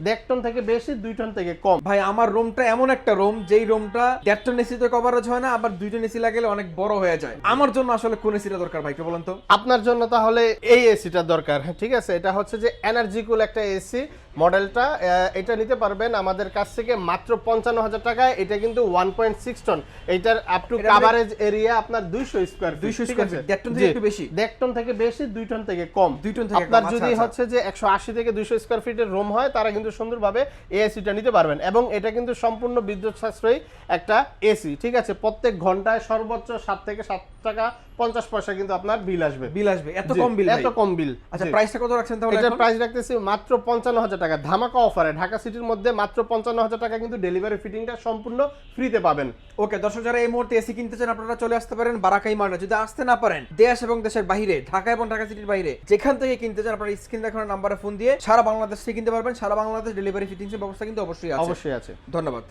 1.5 ton থেকে বেশি, 2 ton থেকে কম। ভাই আমার রুমটা এমন একটা রুম যেই রুমটা 1.5 টন এসিতে কভারেজ হয় না, আবার 2 টন এসি লাগালে অনেক বড় হয়ে যায়। আমার জন্য আসলে কোন এসিটা দরকার ভাই একটু বলেন তো? আপনার জন্য তাহলে এই এসিটা দরকার, ঠিক আছে? এটা হচ্ছে যে এনার্জি কুল একটা এসি মডেলটা, এটা নিতে পারবেন আমাদের কাছ থেকে মাত্র 55,000 টাকায়। এটা কিন্তু 1.6 টন, এটার আপ টু কভারেজ এরিয়া আপনার 200 square feet. 200 square feet, 1.5 ton থেকে একটু বেশি। 1.5 টন থেকে বেশি, 2 টন থেকে কম। 2 টন থেকে আপনার কম, যদি আচ্ছা, হচ্ছে যে 180 থেকে 200 স্কয়ার ফিটের রুম হয়, তারা কিন্তু সুন্দরভাবে এই এসিটা নিতে পারবেন। এবং এটা কিন্তু সম্পূর্ণ বিদ্যুৎ সাশ্রয়ী একটা এসি, ঠিক আছে? প্রত্যেক ঘন্টায় সর্বোচ্চ 7 থেকে 7 টাকা 50 পয়সা কিন্তু আপনার বিল আসবে। বিল আসবে এত কম বিল? এত কম বিল। আচ্ছা প্রাইসটা কত রাখছেন তাহলে? এটা প্রাইস রাখতেছি মাত্র 55,000 টাকা, ধামাকা অফারে। ঢাকা সিটির মধ্যে মাত্র 55,000 টাকা কিন্তু ডেলিভারি ফিটিংটা সম্পূর্ণ ফ্রিতে পাবেন। ওকে দর্শক, যারা এই মুহূর্তে এসি কিনতে চান আপনারা চলে আসতে পারেন বারাকাই মার্টে। যদি আসতে না পারেন দেশ এবং দেশের বাইরে, ঢাকা এবং ঢাকা সিটির বাইরে যেখান থেকে কিনতে চান, আপনারা স্ক্রিন দেখানো নাম্বারে ফোন দিয়ে সারা বাংলাদেশ থেকে কিনতে পারবেন। সারা বাংলাদেশ ডেলিভারি ফিটিংসের ব্যবস্থা কিন্তু অবশ্যই আছে। অবশ্যই আছে। ধন্যবাদ।